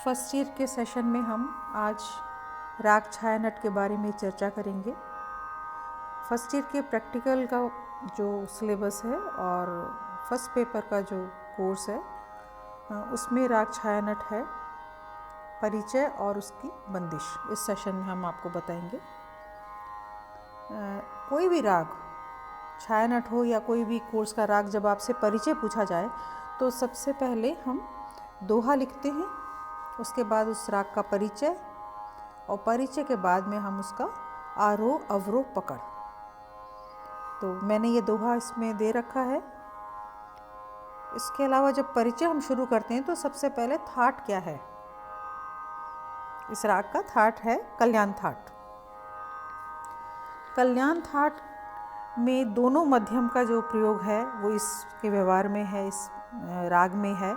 First year के session में हम आज राग छाया नट के बारे में चर्चा करेंगे। फर्स्ट ईयर के प्रैक्टिकल का जो सिलेबस है और फर्स्ट पेपर का जो कोर्स है उसमें राग छाया नट है, परिचय और उसकी बंदिश इस सेशन में हम आपको बताएंगे। कोई भी राग छाया नट हो या कोई भी कोर्स का राग जब आपसे परिचय पूछा जाए तो सबसे पहले हम दोहा लिखते हैं, उसके बाद उस राग का परिचय और परिचय के बाद में हम उसका आरोह अवरोह पकड़। तो मैंने ये दोहा इसमें दे रखा है। इसके अलावा जब परिचय हम शुरू करते हैं तो सबसे पहले थाट क्या है। इस राग का थाट है कल्याण थाट। कल्याण थाट में दोनों मध्यम का जो प्रयोग है वो इसके व्यवहार में है, इस राग में है।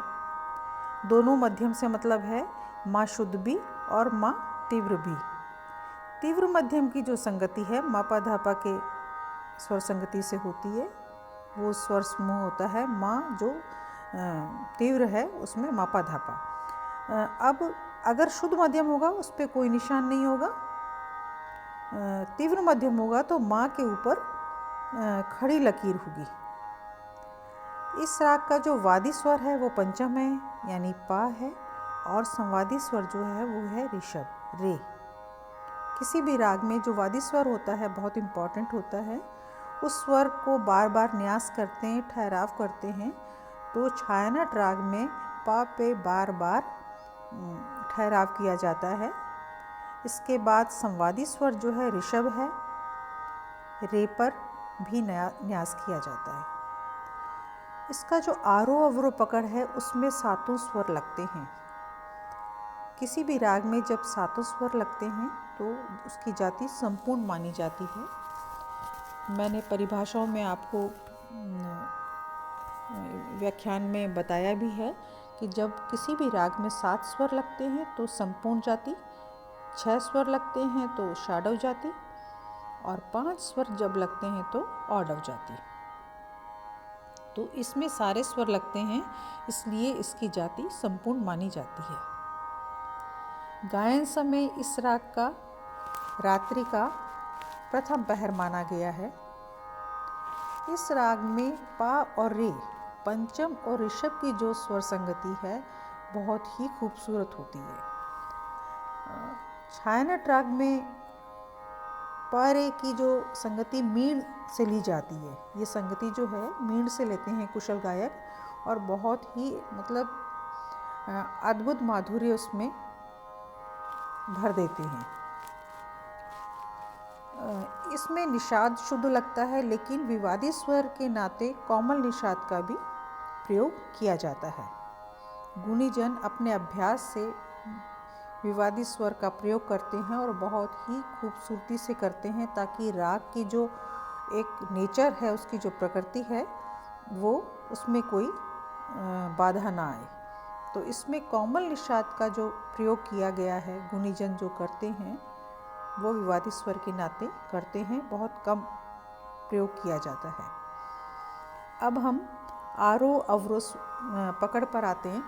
दोनों मध्यम से मतलब है माँ शुद्ध भी और माँ तीव्र भी। तीव्र मध्यम की जो संगति है मा पा धा पा के स्वर संगति से होती है, वो स्वर समूह होता है। माँ जो तीव्र है उसमें मा पा धा पा। अब अगर शुद्ध मध्यम होगा उस पर कोई निशान नहीं होगा। तीव्र मध्यम होगा तो माँ के ऊपर खड़ी लकीर होगी। इस राग का जो वादी स्वर है वो पंचम है यानी पा है और संवादी स्वर जो है वो है ऋषभ रे। किसी भी राग में जो वादी स्वर होता है बहुत इम्पॉर्टेंट होता है। उस स्वर को बार बार न्यास करते हैं, ठहराव करते हैं। तो छाया नट राग में पा पे बार बार ठहराव किया जाता है। इसके बाद संवादी स्वर जो है ऋषभ है, रे पर भी न्यास किया जाता है। इसका जो आरोह अवरोह पकड़ है उसमें सातों स्वर लगते हैं। किसी भी राग में जब सातों स्वर लगते हैं तो उसकी जाति संपूर्ण मानी जाती है। मैंने परिभाषाओं में आपको व्याख्यान में बताया भी है कि जब किसी भी राग में 7 स्वर लगते हैं तो संपूर्ण जाति, 6 स्वर लगते हैं तो षाडव जाति और 5 स्वर जब लगते हैं तो औडव जाति। तो इसमें सारे स्वर लगते हैं, इसलिए इसकी जाति संपूर्ण मानी जाती है। गायन समय इस राग का रात्रि का प्रथम पहर माना गया है। इस राग में पा और रे, पंचम और ऋषभ की जो स्वर संगति है बहुत ही खूबसूरत होती है। छाया नट राग में पा रे की जो संगति मीण से ली जाती है। ये संगति जो है मीण से लेते हैं कुशल गायक और बहुत ही मतलब अद्भुत माधुर्य उसमें भर देते हैं। इसमें निषाद शुद्ध लगता है, लेकिन विवादी स्वर के नाते कोमल निषाद का भी प्रयोग किया जाता है। गुणीजन अपने अभ्यास से विवादी स्वर का प्रयोग करते हैं और बहुत ही खूबसूरती से करते हैं ताकि राग की जो एक नेचर है, उसकी जो प्रकृति है, वो उसमें कोई बाधा ना आए। तो इसमें कोमल निषाद का जो प्रयोग किया गया है, गुणीजन जो करते हैं वो विवादी स्वर के नाते करते हैं, बहुत कम प्रयोग किया जाता है। अब हम आरोह अवरोह पकड़ पर आते हैं।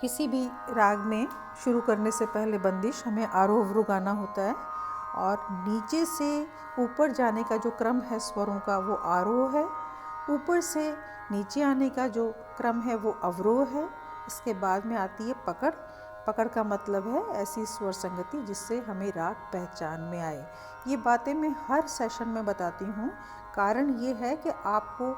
किसी भी राग में शुरू करने से पहले बंदिश हमें आरोह अवरोह गाना होता है और नीचे से ऊपर जाने का जो क्रम है स्वरों का वो आरोह है, ऊपर से नीचे आने का जो क्रम है वो अवरोह है। इसके बाद में आती है पकड़। पकड़ का मतलब है ऐसी स्वर संगति जिससे हमें राग पहचान में आए। ये बातें मैं हर सेशन में बताती हूँ, कारण ये है कि आपको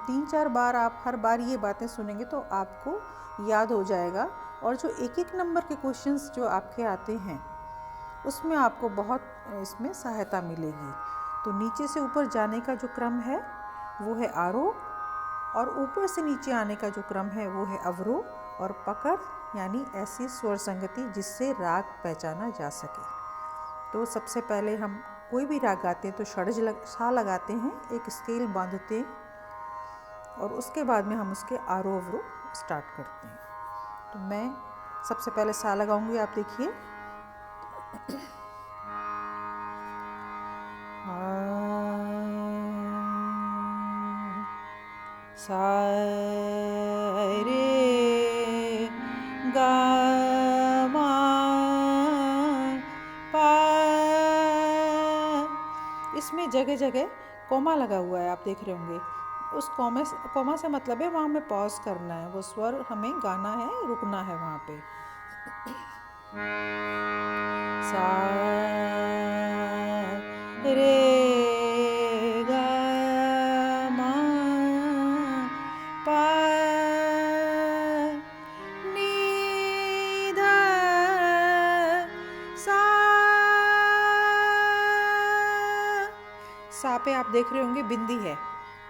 3-4 बार आप हर बार ये बातें सुनेंगे तो आपको याद हो जाएगा और जो एक नंबर के क्वेश्चंस जो आपके आते हैं उसमें आपको बहुत इसमें सहायता मिलेगी। तो नीचे से ऊपर जाने का जो क्रम है वो है आरोह और ऊपर से नीचे आने का जो क्रम है वो है अवरोह और पकड़ यानी ऐसी स्वर संगति जिससे राग पहचाना जा सके। तो सबसे पहले हम कोई भी राग गाते हैं तो षड्ज सा लगाते हैं, एक स्केल बांधते हैं और उसके बाद में हम उसके आरोह अवरोह स्टार्ट करते हैं। तो मैं सबसे पहले सा लगाऊंगी, आप देखिए। सा रे गा इसमें जगह जगह कोमा लगा हुआ है, आप देख रहे होंगे। उस कोमा से मतलब है वहाँ हमें पॉज करना है, वो स्वर हमें गाना है, रुकना है वहाँ पे। सा रे गा मा पा नी धा सा पे आप देख रहे होंगे बिंदी है।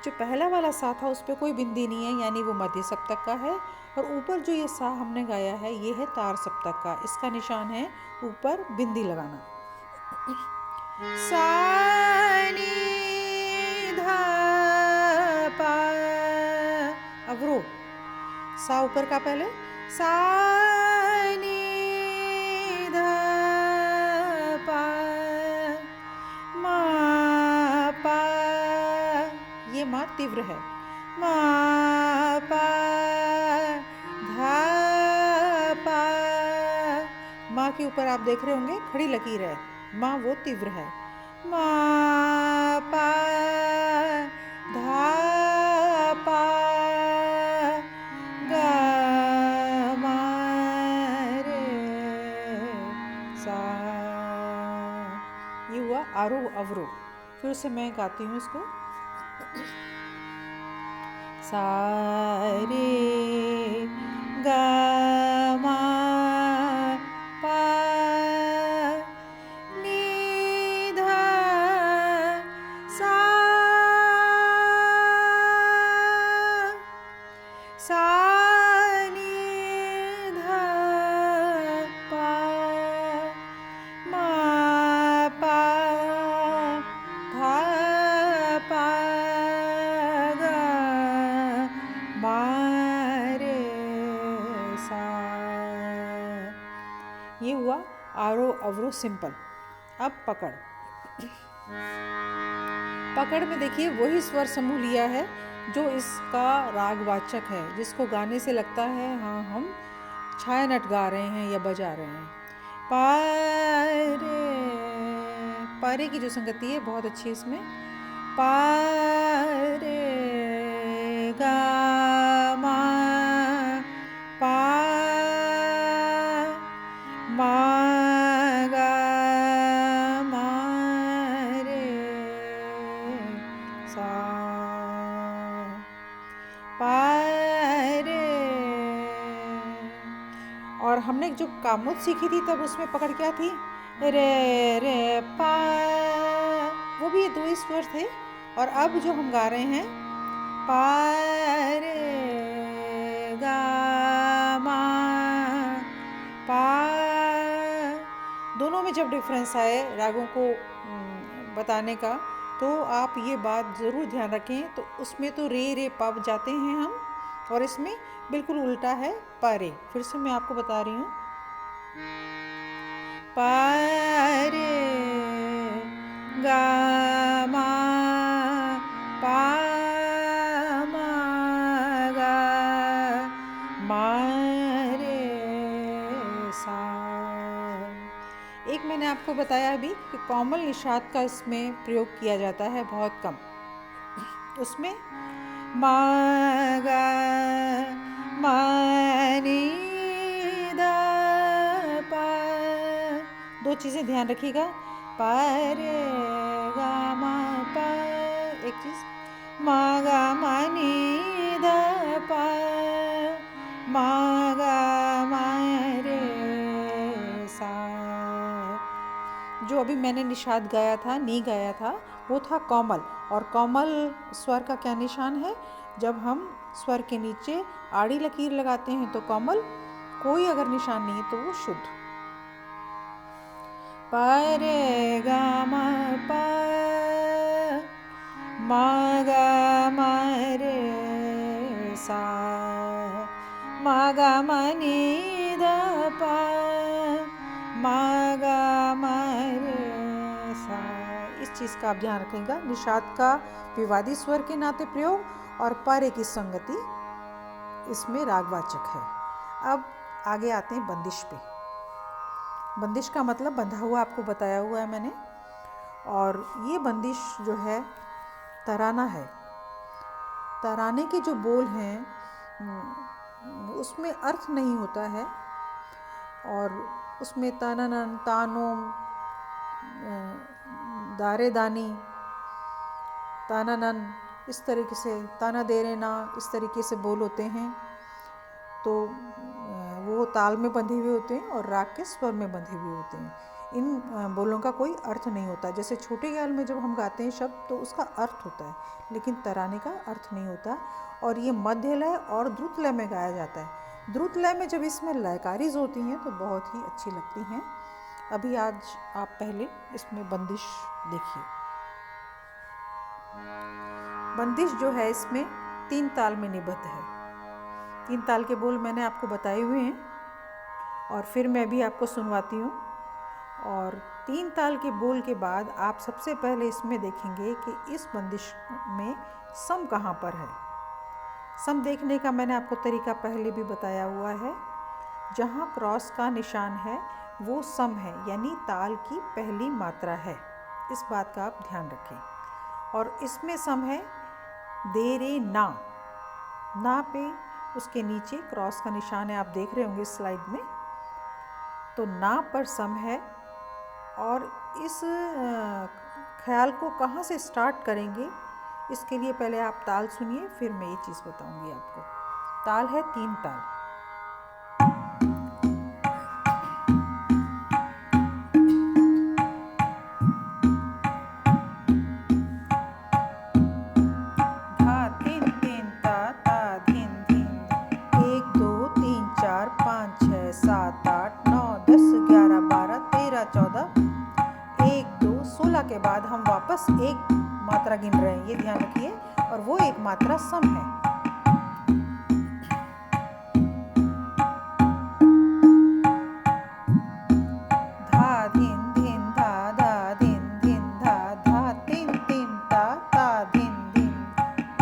जो पहला वाला सा था उस पर कोई बिंदी नहीं है, यानी वो मध्य सप्तक का है। और ऊपर जो ये सा हमने गाया है ये है तार सप्तक का, इसका निशान है ऊपर बिंदी लगाना। सा नी धा पा, अवरोह। सा ऊपर का पहले, सा नी धा पा मा पा, ये मा तीव्र है। मा पा धा पा, माँ के ऊपर आप देख रहे होंगे खड़ी लकीर है, माँ वो तीव्र है। मा पा धा पा गा मा रे सा। ये हुआ आरोह अवरोह। फिर से मैं गाती हूँ इसको। सा रे गा मा पा नी धा सा, सा नी धा पा मा पा धा पा गा मा रे सा। ये हुआ आरोह अवरोह सिंपल। अब पकड़। पकड़ में देखिए वही स्वर समूह लिया है जो इसका रागवाचक है, जिसको गाने से लगता है हाँ हम छाया नट गा रहे हैं या बजा रहे हैं। पारे, पारे की जो संगति है बहुत अच्छी है इसमें। पारे गा मा पा मा गा मा रे सा, पा रे। और हमने जो कामुद सीखी थी तब उसमें पकड़ क्या थी, रे रे पा, वो भी ये दो ही स्वर थे। और अब जो हम गा रहे हैं पा रे गा मा पा, दोनों में जब डिफरेंस आए रागों को बताने का, तो आप ये बात ज़रूर ध्यान रखें। तो उसमें तो रे रे पा जाते हैं हम, और इसमें बिल्कुल उल्टा है पा रे। फिर से मैं आपको बता रही हूँ। पा रे गा मा पा मा गा मा रे सा। एक मैंने आपको बताया अभी कि कोमल निषाद का इसमें प्रयोग किया जाता है बहुत कम। उसमें मा गा मा नी धा पा, दो चीज़ें ध्यान रखिएगा। पा रे गा मा पा एक चीज़, मा गा मा नी धा पा मा गा मा रे सा। जो अभी मैंने निषाद गाया था, नी गाया था, वो था कोमल। और कोमल स्वर का क्या निशान है, जब हम स्वर के नीचे आड़ी लकीर लगाते हैं तो कोमल, कोई अगर निशान नहीं है तो वो शुद्ध। पा रे गा मा पा मा गा मा रे सा मा गा मा नी धा पा मा गा मा रे सा। इस चीज़ का आप ध्यान रखेंगे। निषाद का विवादी स्वर के नाते प्रयोग और पारे की संगति इसमें रागवाचक है। अब आगे आते हैं बंदिश पे। बंदिश का मतलब बंधा हुआ आपको बताया हुआ है मैंने। और ये बंदिश जो है तराना है। तराने के जो बोल हैं उसमें अर्थ नहीं होता है, और उसमें ताननन, तानोम, दारे दानी, ताननन, इस तरीके से ताना दे रे ना, इस तरीके से बोल होते हैं। तो वो ताल में बंधे हुए होते हैं और राग के स्वर में बंधे हुए होते हैं। इन बोलों का कोई अर्थ नहीं होता। जैसे छोटे ख्याल में जब हम गाते हैं शब्द तो उसका अर्थ होता है, लेकिन तराने का अर्थ नहीं होता। और ये मध्य लय और द्रुत लय में गाया जाता है। द्रुत लय में जब इसमें लयकारीज होती हैं तो बहुत ही अच्छी लगती हैं। अभी आज आप पहले इसमें बंदिश देखिए। बंदिश जो है इसमें 3 ताल में निबद्ध है। 3 ताल के बोल मैंने आपको बताए हुए हैं और फिर मैं भी आपको सुनवाती हूँ। और 3 ताल के बोल के बाद आप सबसे पहले इसमें देखेंगे कि इस बंदिश में सम कहाँ पर है। सम देखने का मैंने आपको तरीका पहले भी बताया हुआ है। जहाँ क्रॉस का निशान है वो सम है, यानी ताल की पहली मात्रा है। इस बात का आप ध्यान रखें। और इसमें सम है दे रे ना। ना पे उसके नीचे क्रॉस का निशान है, आप देख रहे होंगे स्लाइड में। तो ना पर सम है। और इस ख्याल को कहाँ से स्टार्ट करेंगे, इसके लिए पहले आप ताल सुनिए, फिर मैं ये चीज़ बताऊंगी आपको। ताल है 3 ताल। धा धिन धिन ता ता धिन धिन। 1 2 3 4 5 6 7 8 9 10 11 12 13 14। 1 2 16 के बाद हम वापस एक मात्रा गिन रहे हैं, ये ध्यान रखिए। और वो एक मात्रा सम है। धा धिन धिन धा धा धिन धिन धा धा धिन धिन ता ता धिन धिन।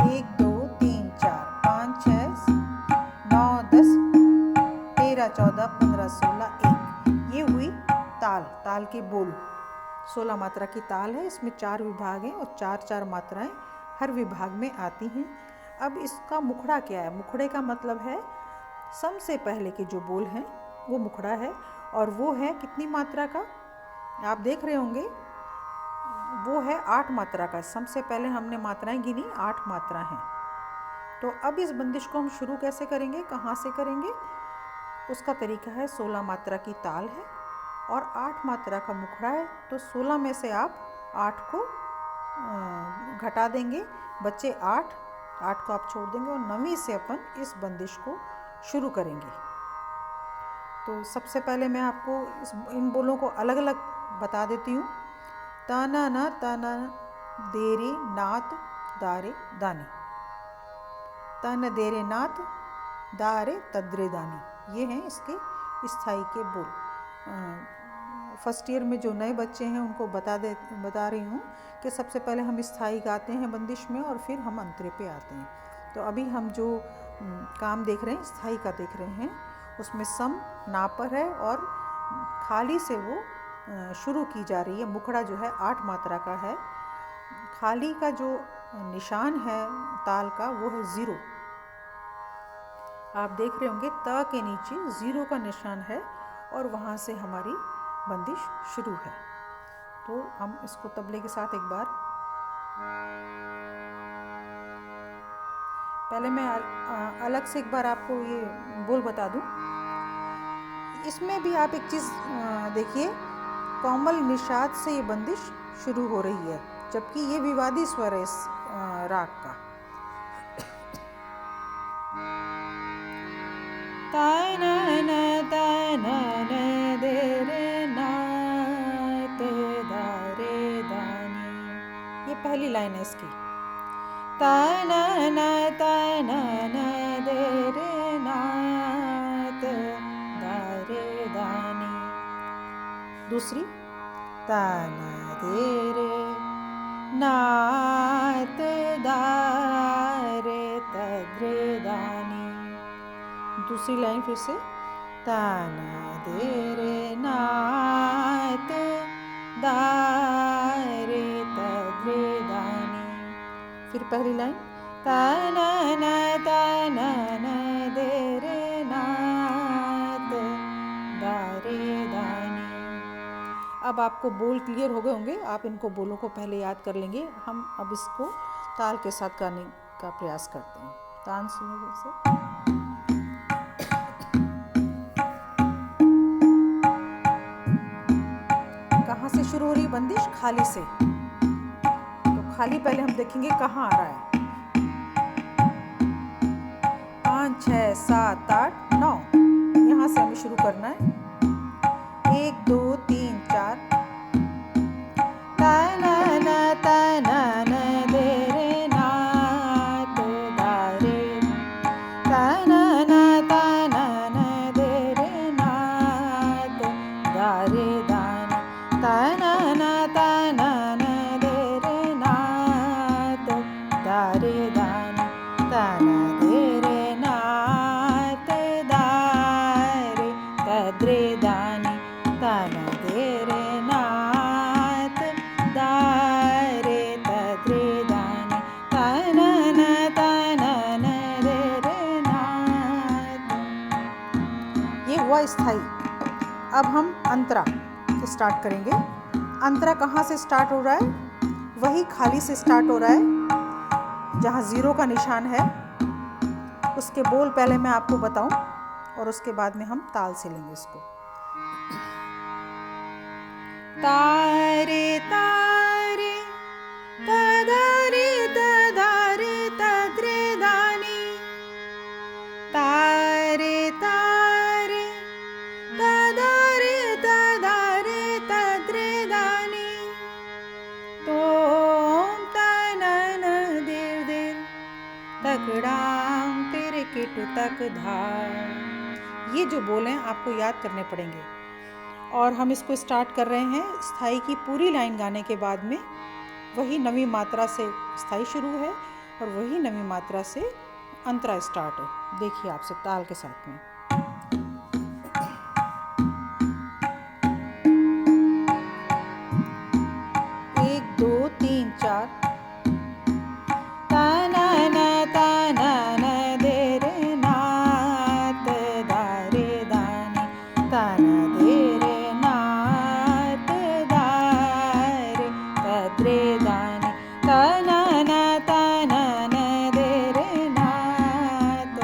1 2 3 4 5 6 9 10 13 14 15 16 1। ये हुई ताल। ताल के बोल 16 मात्रा की ताल है। इसमें 4 विभाग हैं और 4-4 मात्राएं हर विभाग में आती हैं। अब इसका मुखड़ा क्या है? मुखड़े का मतलब है सम से पहले के जो बोल हैं वो मुखड़ा है। और वो है कितनी मात्रा का? आप देख रहे होंगे, वो है 8 मात्रा का। सम से पहले हमने मात्राएं गिनी, 8 मात्रा हैं। तो अब इस बंदिश को हम शुरू कैसे करेंगे, कहाँ से करेंगे? उसका तरीका है 16 मात्रा की ताल है और 8 मात्रा का मुखड़ा है। तो 16 में से आप 8 को घटा देंगे, बच्चे 8 को आप छोड़ देंगे और 9वीं से अपन इस बंदिश को शुरू करेंगे। तो सबसे पहले मैं आपको इन बोलों को अलग अलग बता देती हूँ। ताना ना ताना देरे नात दारे दानी। तन देरे नात दारे तद्रे दानी, ये हैं इसके स्थाई के बोल। फर्स्ट ईयर में जो नए बच्चे हैं उनको बता रही हूँ कि सबसे पहले हम स्थाई गाते हैं बंदिश में और फिर हम अंतरे पे आते हैं। तो अभी हम जो काम देख रहे हैं स्थाई का देख रहे हैं, उसमें सम ना पर है और खाली से वो शुरू की जा रही है। मुखड़ा जो है 8 मात्रा का है। खाली का जो निशान है ताल का वो है 0। आप देख रहे होंगे त के नीचे 0 का निशान है और वहाँ से हमारी बंदिश शुरू है। तो हम इसको तबले के साथ एक बार, पहले मैं अलग से एक बार आपको ये बोल बता दूं। इसमें भी आप एक चीज़ देखिए, कोमल निषाद से ये बंदिश शुरू हो रही है, जबकि ये विवादी स्वर है इस राग का। तानन तानन दे रे नात दारे दानी, ये पहली लाइन है इसकी। तानन तानन दे रे नात दारे दानी। दूसरी, ताना दे रे नात दारे तद्रे दानी। दूसरी लाइन फिर से, ताना दे रे नात दारे फिर पहली लाइन ता ना दे रे नात दा रे दानी। अब आपको बोल क्लियर हो गए होंगे, आप इनको बोलों को पहले याद कर लेंगे। हम अब इसको ताल के साथ गाने का प्रयास करते हैं। तान सुनो फिर से। कहाँ से शुरू हो रही बंदिश? खाली से। तो खाली पहले हम देखेंगे कहाँ आ रहा है। 5 6 7 8 9, यहाँ से हमें शुरू करना है। 1 2 3 4 ता ना दे रे नात दा रे ता ना दे रे नात दा रे दानी ता ना दे रे नात दा रे दानी ता ना दे रे नात दा रे तद्रे दानी ता ना दे रे नात दा रे तद्रे दानी ता ना दे रे नात। ये हुआ स्थाई। अब हम अंतरा स्टार्ट करेंगे। अंतरा कहाँ से स्टार्ट हो रहा है? वही खाली से स्टार्ट हो रहा है जहाँ 0 का निशान है। उसके बोल पहले मैं आपको बताऊं और उसके बाद में हम ताल से लेंगे इसको। तारे तारे तदारे तदारे तद्रे दानी तारे तारे तदारे तदारे तद्रे दानी तोम तनन देर देर तकड़ाम तेरे किट तक धार। ये जो बोल हैं आपको याद करने पड़ेंगे। और हम इसको स्टार्ट कर रहे हैं स्थाई की पूरी लाइन गाने के बाद में वही नवी मात्रा से स्थाई शुरू है और वही नवी मात्रा से अंतरा स्टार्ट है। देखिए आपसे ताल के साथ में। 1 2 3 4 ता ना दे रे नात दा रे दानी ता ना दे रे नात दा रे तद्रे दानी ता ना दे रे नात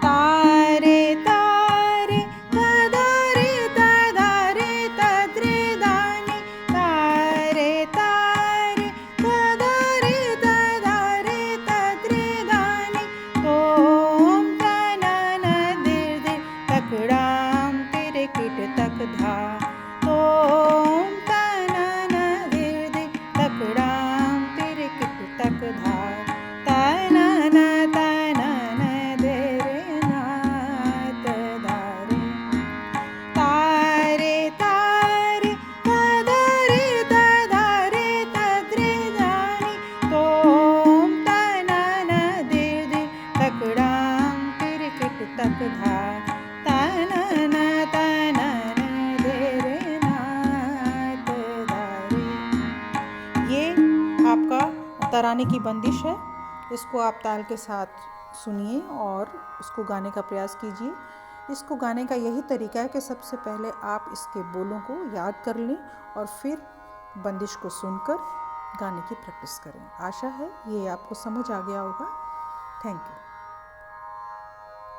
तारे तारे तदारे तदारे तद्रे दानी तारे तारे तदारे तदारे तद्रे दानी तोम तनन देर देर तकड़ाम तेरे किट तक धा तोम तनन देर देर तकड़ाम तेरे किट तक धा तनन दे रे नात दा रे तारे तारे तदारे तदारे तद्रे दानी तोम तनन देर देर तकड़ाम तेरे किट तक धा तनन दे रे नात दा रे। ये आपका तराने की बंदिश है। इसको आप ताल के साथ सुनिए और इसको गाने का प्रयास कीजिए। इसको गाने का यही तरीका है कि सबसे पहले आप इसके बोलों को याद कर लें और फिर बंदिश को सुनकर गाने की प्रैक्टिस करें। आशा है ये आपको समझ आ गया होगा। Thank you.